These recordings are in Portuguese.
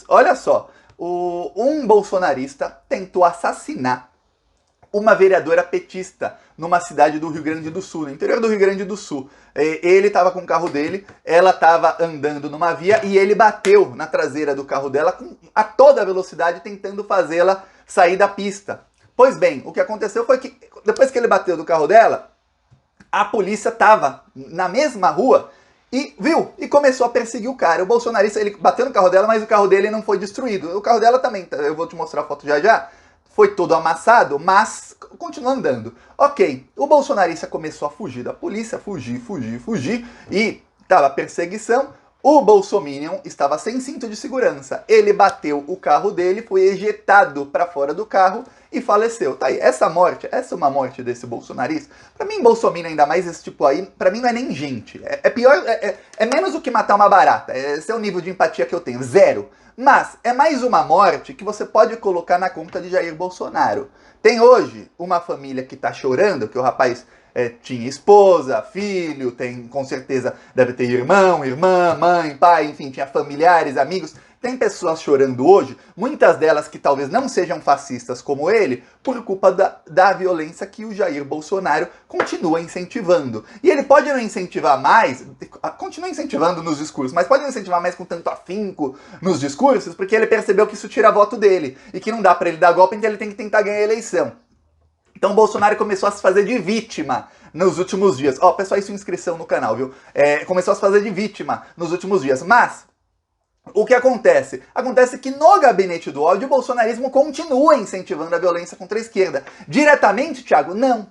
Olha só, um bolsonarista tentou assassinar uma vereadora petista numa cidade do Rio Grande do Sul, no interior do Rio Grande do Sul. Ele estava com o carro dele, ela estava andando numa via e ele bateu na traseira do carro dela a toda velocidade, tentando fazê-la sair da pista. Pois bem, o que aconteceu foi que depois que ele bateu do carro dela, a polícia estava na mesma rua e viu, e começou a perseguir o cara. O bolsonarista, ele bateu no carro dela, mas o carro dele não foi destruído. O carro dela também, eu vou te mostrar a foto já já, foi todo amassado, mas continua andando. Ok, o bolsonarista começou a fugir da polícia, fugir, e estava perseguição. O bolsominion estava sem cinto de segurança. Ele bateu o carro dele, foi ejetado para fora do carro e faleceu. Tá aí, essa é uma morte desse bolsonarista. Para mim, bolsominion, ainda mais esse tipo aí, para mim não é nem gente. É pior, é menos do que matar uma barata. Esse é o nível de empatia que eu tenho, 0. Mas é mais uma morte que você pode colocar na conta de Jair Bolsonaro. Tem hoje uma família que está chorando, que o rapaz tinha esposa, filho, tem, com certeza deve ter irmão, irmã, mãe, pai, enfim, tinha familiares, amigos. Tem pessoas chorando hoje, muitas delas que talvez não sejam fascistas como ele, por culpa da violência que o Jair Bolsonaro continua incentivando. E ele pode não incentivar mais, continua incentivando nos discursos, mas pode não incentivar mais com tanto afinco nos discursos, porque ele percebeu que isso tira voto dele, e que não dá para ele dar golpe, então ele tem que tentar ganhar a eleição. Então o Bolsonaro começou a se fazer de vítima nos últimos dias. Ó, pessoal, isso é inscrição no canal, viu? Começou a se fazer de vítima nos últimos dias, mas o que acontece? Acontece que no gabinete do ódio o bolsonarismo continua incentivando a violência contra a esquerda. Diretamente, Thiago? Não.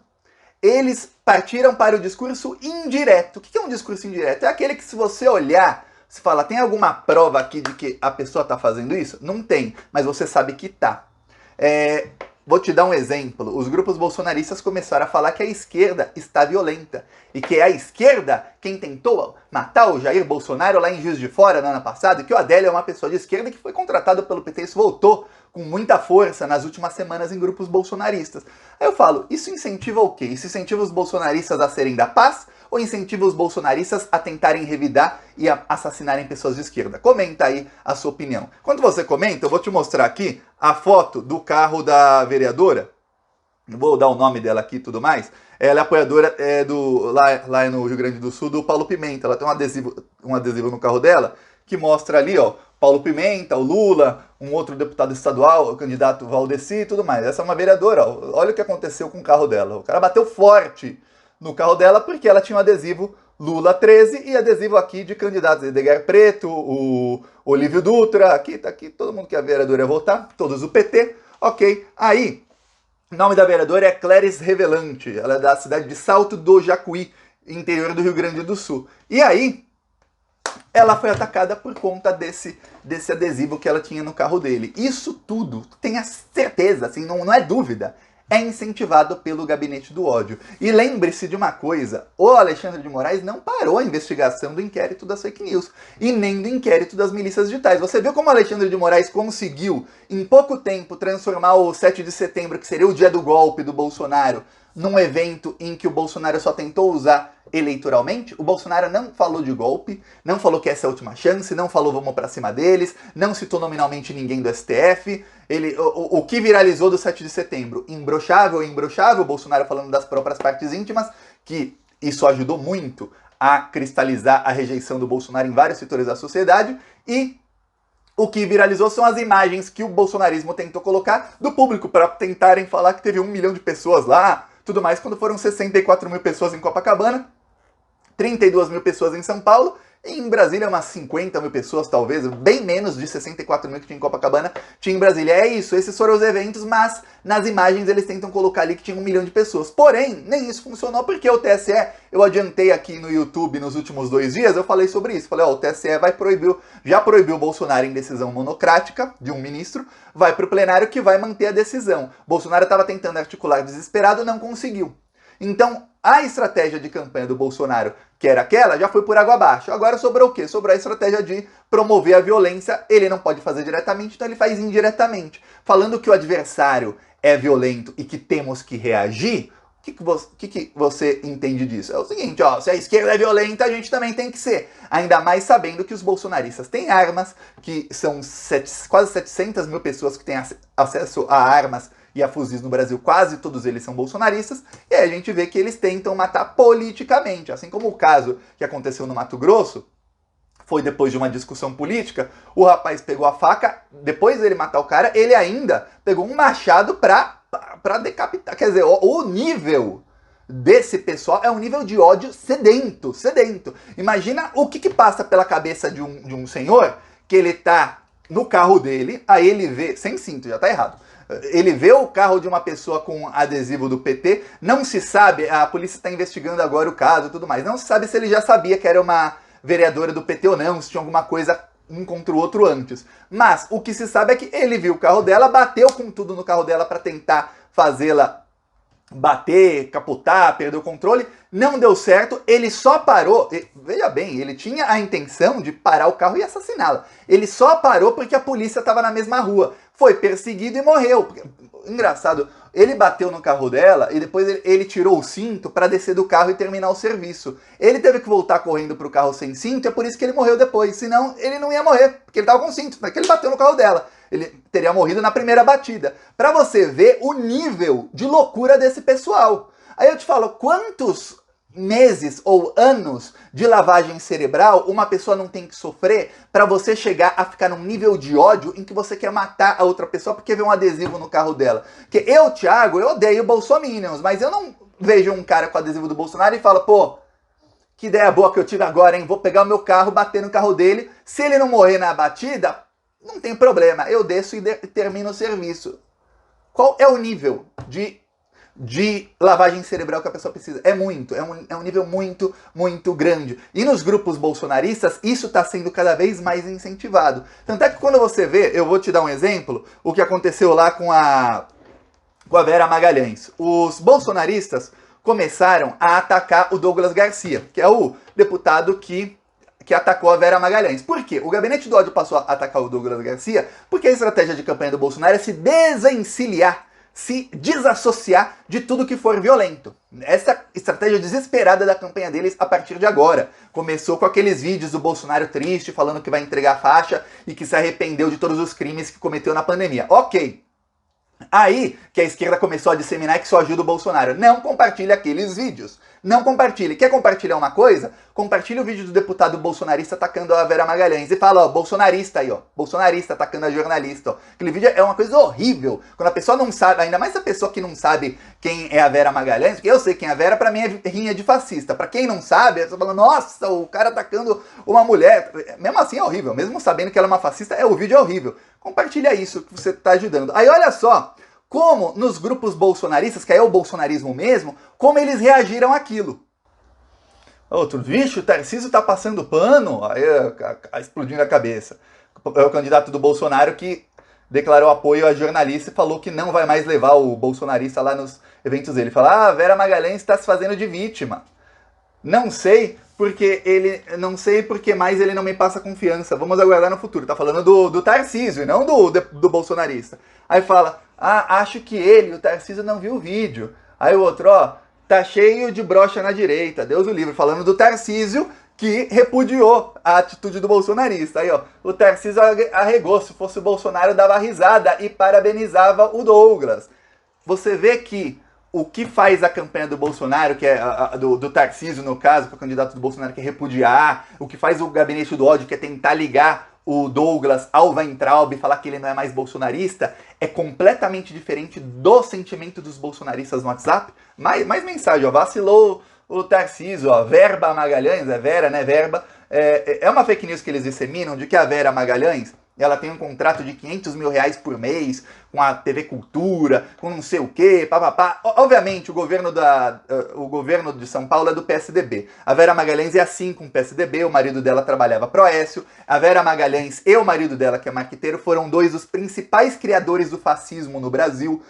Eles partiram para o discurso indireto. O que é um discurso indireto? É aquele que, se você olhar, você fala, tem alguma prova aqui de que a pessoa está fazendo isso? Não tem, mas você sabe que tá. Vou te dar um exemplo. Os grupos bolsonaristas começaram a falar que a esquerda está violenta. E que é a esquerda quem tentou matar o Jair Bolsonaro lá em Juiz de Fora no ano passado. E que o Adélio é uma pessoa de esquerda que foi contratado pelo PT. Isso voltou com muita força nas últimas semanas em grupos bolsonaristas. Aí eu falo, isso incentiva o quê? Isso incentiva os bolsonaristas a serem da paz? Ou incentiva os bolsonaristas a tentarem revidar e a assassinarem pessoas de esquerda? Comenta aí a sua opinião. Quando você comenta, eu vou te mostrar aqui a foto do carro da vereadora. Vou dar o nome dela aqui e tudo mais. Ela é apoiadora lá no Rio Grande do Sul do Paulo Pimenta. Ela tem um adesivo no carro dela que mostra ali, ó, Paulo Pimenta, o Lula, um outro deputado estadual, o candidato Valdeci e tudo mais. Essa é uma vereadora, ó. Olha o que aconteceu com o carro dela. O cara bateu forte no carro dela porque ela tinha um adesivo Lula 13 e adesivo aqui de candidatos Edgar Preto, o Olívio Dutra, aqui, tá aqui, todo mundo que é vereador ia votar, todos do PT, ok. Aí, o nome da vereadora é Cléris Revelante, ela é da cidade de Salto do Jacuí, interior do Rio Grande do Sul. E aí, ela foi atacada por conta desse adesivo que ela tinha no carro dele. Isso tudo, tenha certeza, assim, não é dúvida, é incentivado pelo gabinete do ódio. E lembre-se de uma coisa, o Alexandre de Moraes não parou a investigação do inquérito das fake news e nem do inquérito das milícias digitais. Você viu como o Alexandre de Moraes conseguiu, em pouco tempo, transformar o 7 de setembro, que seria o dia do golpe do Bolsonaro, num evento em que o Bolsonaro só tentou usar eleitoralmente? O Bolsonaro não falou de golpe, não falou que essa é a última chance, não falou vamos pra cima deles, não citou nominalmente ninguém do STF. O que viralizou do 7 de setembro? Imbrochável, o Bolsonaro falando das próprias partes íntimas, que isso ajudou muito a cristalizar a rejeição do Bolsonaro em vários setores da sociedade, e o que viralizou são as imagens que o bolsonarismo tentou colocar do público para tentarem falar que teve 1 milhão de pessoas lá, tudo mais, quando foram 64 mil pessoas em Copacabana, 32 mil pessoas em São Paulo, e em Brasília umas 50 mil pessoas, talvez, bem menos de 64 mil que tinha em Copacabana, tinha em Brasília. É isso, esses foram os eventos, mas nas imagens eles tentam colocar ali que tinha 1 milhão de pessoas. Porém, nem isso funcionou, porque o TSE, eu adiantei aqui no YouTube nos últimos 2 dias, eu falei sobre isso. Falei, ó, o TSE já proibiu o Bolsonaro em decisão monocrática de um ministro, vai pro plenário que vai manter a decisão. Bolsonaro estava tentando articular desesperado, não conseguiu. Então, a estratégia de campanha do Bolsonaro, que era aquela, já foi por água abaixo. Agora sobrou o quê? Sobrou a estratégia de promover a violência. Ele não pode fazer diretamente, então ele faz indiretamente. Falando que o adversário é violento e que temos que reagir, que você entende disso? É o seguinte, ó, se a esquerda é violenta, a gente também tem que ser. Ainda mais sabendo que os bolsonaristas têm armas, que são quase 700 mil pessoas que têm acesso a armas e a fuzis no Brasil, quase todos eles são bolsonaristas, e aí a gente vê que eles tentam matar politicamente, assim como o caso que aconteceu no Mato Grosso, foi depois de uma discussão política, o rapaz pegou a faca, depois dele matar o cara, ele ainda pegou um machado pra decapitar. Quer dizer, o nível desse pessoal é um nível de ódio sedento. Imagina o que passa pela cabeça de um senhor que ele tá no carro dele, aí ele vê, sem cinto, já tá errado, ele vê o carro de uma pessoa com adesivo do PT, não se sabe, a polícia está investigando agora o caso e tudo mais, não se sabe se ele já sabia que era uma vereadora do PT ou não, se tinha alguma coisa um contra o outro antes. Mas o que se sabe é que ele viu o carro dela, bateu com tudo no carro dela para tentar fazê-la bater, capotar, perder o controle, não deu certo, ele só parou, veja bem, ele tinha a intenção de parar o carro e assassiná-la. Ele só parou porque a polícia estava na mesma rua, foi perseguido e morreu. Engraçado, ele bateu no carro dela e depois ele tirou o cinto para descer do carro e terminar o serviço. Ele teve que voltar correndo pro carro sem cinto e é por isso que ele morreu depois, senão ele não ia morrer, porque ele estava com cinto, porque ele bateu no carro dela. Ele teria morrido na primeira batida. Para você ver o nível de loucura desse pessoal. Aí eu te falo, quantos meses ou anos de lavagem cerebral uma pessoa não tem que sofrer para você chegar a ficar num nível de ódio em que você quer matar a outra pessoa porque vê um adesivo no carro dela. Porque eu, Thiago, eu odeio bolsominions, mas eu não vejo um cara com adesivo do Bolsonaro e falo, pô, que ideia boa que eu tive agora, hein? Vou pegar o meu carro, bater no carro dele. Se ele não morrer na batida, não tem problema, eu desço e termino o serviço. Qual é o nível de lavagem cerebral que a pessoa precisa? É um nível muito grande. E nos grupos bolsonaristas, isso está sendo cada vez mais incentivado. Tanto é que quando você vê, eu vou te dar um exemplo, o que aconteceu lá com a Vera Magalhães. Os bolsonaristas começaram a atacar o Douglas Garcia, que é o deputado que atacou a Vera Magalhães. Por quê? O gabinete do ódio passou a atacar o Douglas Garcia porque a estratégia de campanha do Bolsonaro é se desencilhar, se desassociar de tudo que for violento. Essa estratégia desesperada da campanha deles a partir de agora. Começou com aqueles vídeos do Bolsonaro triste, falando que vai entregar a faixa e que se arrependeu de todos os crimes que cometeu na pandemia. Ok. Aí que a esquerda começou a disseminar que só ajuda o Bolsonaro. Não compartilhe aqueles vídeos. Não compartilhe. Quer compartilhar uma coisa? Compartilhe o vídeo do deputado bolsonarista atacando a Vera Magalhães. E fala, ó, bolsonarista aí, ó. Bolsonarista atacando a jornalista, ó. Aquele vídeo é uma coisa horrível. Quando a pessoa não sabe, ainda mais a pessoa que não sabe quem é a Vera Magalhães, porque eu sei quem é a Vera, pra mim é rinha de fascista. Pra quem não sabe, você fala, nossa, o cara atacando uma mulher. Mesmo assim é horrível. Mesmo sabendo que ela é uma fascista, o vídeo é horrível. Compartilha isso que você tá ajudando. Aí olha só, como nos grupos bolsonaristas, que é o bolsonarismo mesmo, como eles reagiram àquilo. Outro, vixe, o Tarcísio tá passando pano, aí explodindo a cabeça. É o candidato do Bolsonaro que declarou apoio a jornalista e falou que não vai mais levar o bolsonarista lá nos eventos dele. Fala, Vera Magalhães está se fazendo de vítima. Não sei porque mais ele não me passa confiança. Vamos aguardar no futuro. Tá falando do Tarcísio e não do bolsonarista. Aí fala, acho que o Tarcísio não viu o vídeo. Aí o outro, ó, tá cheio de brocha na direita. Deus o livre. Falando do Tarcísio que repudiou a atitude do bolsonarista. Aí, ó, o Tarcísio arregou. Se fosse o Bolsonaro, dava risada e parabenizava o Douglas. Você vê que o que faz a campanha do Bolsonaro, que é do Tarcísio, no caso, que é o candidato do Bolsonaro, que é repudiar, o que faz o gabinete do ódio, que é tentar ligar o Douglas ao Weintraub e falar que ele não é mais bolsonarista, é completamente diferente do sentimento dos bolsonaristas no WhatsApp. Mais mensagem, ó, vacilou o Tarcísio, ó, Verba Magalhães, é Vera, né, Verba, é uma fake news que eles disseminam de que a Vera Magalhães, ela tem um contrato de 500 mil reais por mês com a TV Cultura, com não sei o quê, papapá. Obviamente, o governo de São Paulo é do PSDB. A Vera Magalhães é assim com o PSDB, o marido dela trabalhava pro Aécio. A Vera Magalhães e o marido dela, que é marqueteiro, foram dois dos principais criadores do fascismo no Brasil.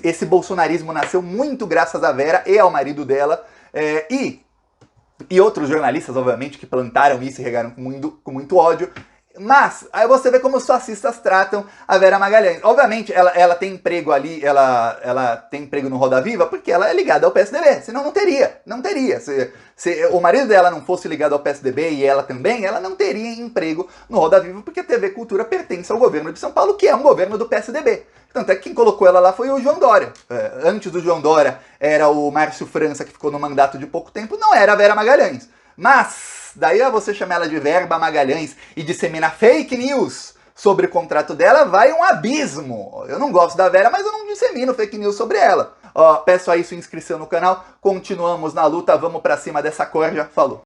Esse bolsonarismo nasceu muito graças à Vera e ao marido dela. E outros jornalistas, obviamente, que plantaram isso e regaram com muito ódio. Mas, aí você vê como os fascistas tratam a Vera Magalhães. Obviamente, ela tem emprego ali, ela tem emprego no Roda Viva porque ela é ligada ao PSDB, senão não teria, não teria. Se o marido dela não fosse ligado ao PSDB e ela também, ela não teria emprego no Roda Viva porque a TV Cultura pertence ao governo de São Paulo, que é um governo do PSDB. Tanto é que quem colocou ela lá foi o João Dória. Antes do João Dória era o Márcio França, que ficou no mandato de pouco tempo, não era a Vera Magalhães. Mas, daí a você chamar ela de Verba Magalhães e disseminar fake news sobre o contrato dela, vai um abismo. Eu não gosto da Vera, mas eu não dissemino fake news sobre ela. Peço aí sua inscrição no canal, continuamos na luta, vamos pra cima dessa corja, falou.